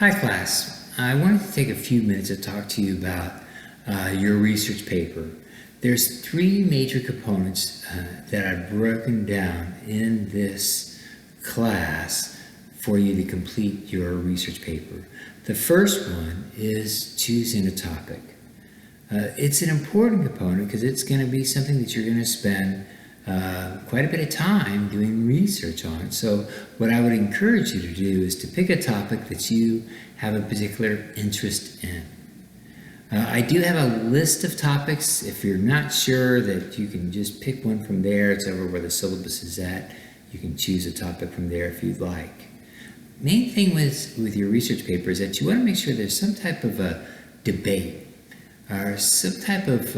Hi class, I wanted to take a few minutes to talk to you about your research paper. There's three major components that I've broken down in this class for you to complete your research paper. The first one is choosing a topic. It's an important component because it's going to be something that you're going to spend quite a bit of time doing research on. So what I would encourage you to do is to pick a topic that you have a particular interest in. I do have a list of topics. If you're not sure, that you can just pick one from there. It's over where the syllabus is at. You can choose a topic from there if you'd like. Main thing with your research paper is that you want to make sure there's some type of a debate or some type of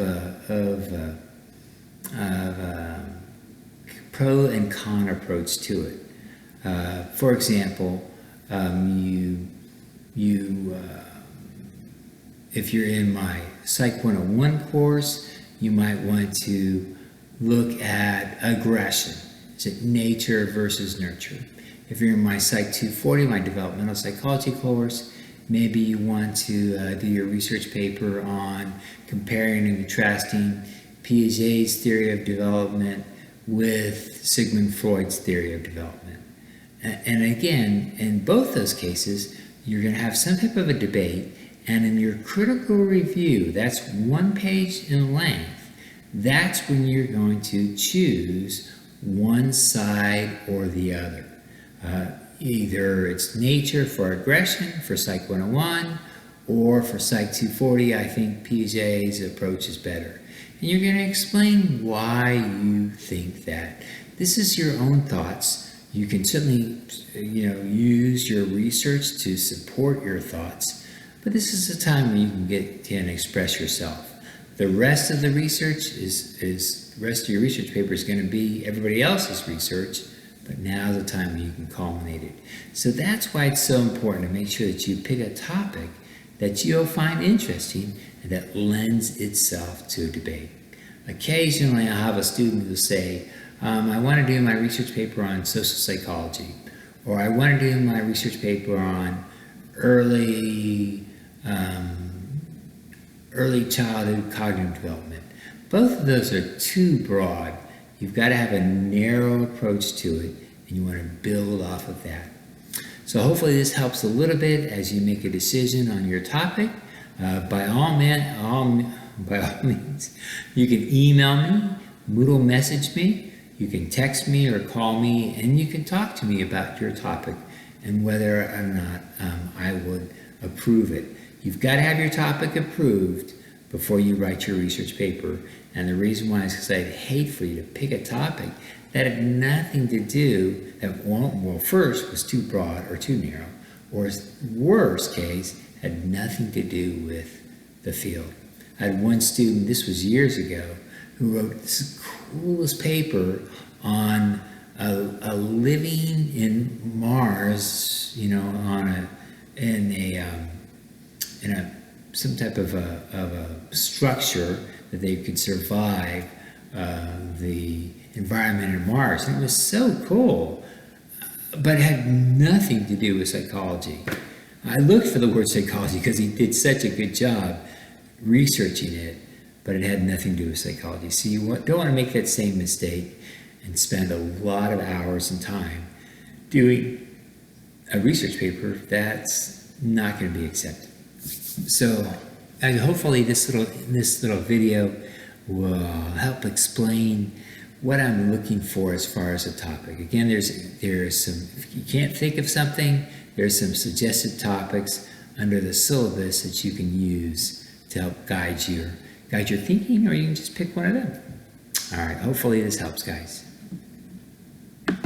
pro and con approach to it. For example, if you're in my Psych 101 course, you might want to look at aggression. Is it nature versus nurture? If you're in my Psych 240, my developmental psychology course, maybe you want to do your research paper on comparing and contrasting Piaget's theory of development with Sigmund Freud's theory of development. And again, in both those cases, you're going to have some type of a debate, and in your critical review, that's 1 page in length, that's when you're going to choose one side or the other. Either it's nature for aggression for Psych 101, or for Psych 240, I think Piaget's approach is better. And you're going to explain why you think that. This is your own thoughts. You can certainly, use your research to support your thoughts, but this is a time when you can get and express yourself. The rest of the research the rest of your research paper is going to be everybody else's research, but now's the time when you can culminate it. So that's why it's so important to make sure that you pick a topic that you'll find interesting and that lends itself to a debate. Occasionally I'll have a student who say, I want to do my research paper on social psychology, or I want to do my research paper on early childhood cognitive development. Both of those are too broad. You've got to have a narrow approach to it, and you want to build off of that. So hopefully this helps a little bit as you make a decision on your topic. By all means, you can email me, Moodle message me, you can text me or call me, and you can talk to me about your topic and whether or not I would approve it. You've got to have your topic approved before you write your research paper. And the reason why is because I'd hate for you to pick a topic that had nothing to do, first was too broad or too narrow, or worst case, had nothing to do with the field. I had one student, this was years ago, who wrote this coolest paper on a living in Mars, some type of a structure that they could survive the environment in Mars. And it was so cool, but it had nothing to do with psychology. I looked for the word psychology because he did such a good job researching it, but it had nothing to do with psychology. So you don't want to make that same mistake and spend a lot of hours and time doing a research paper that's not going to be accepted. So hopefully this little video will help explain what I'm looking for as far as a topic. Again, there's some, if you can't think of something, there's some suggested topics under the syllabus that you can use to help guide your thinking, or you can just pick one of them. All right, hopefully this helps, guys.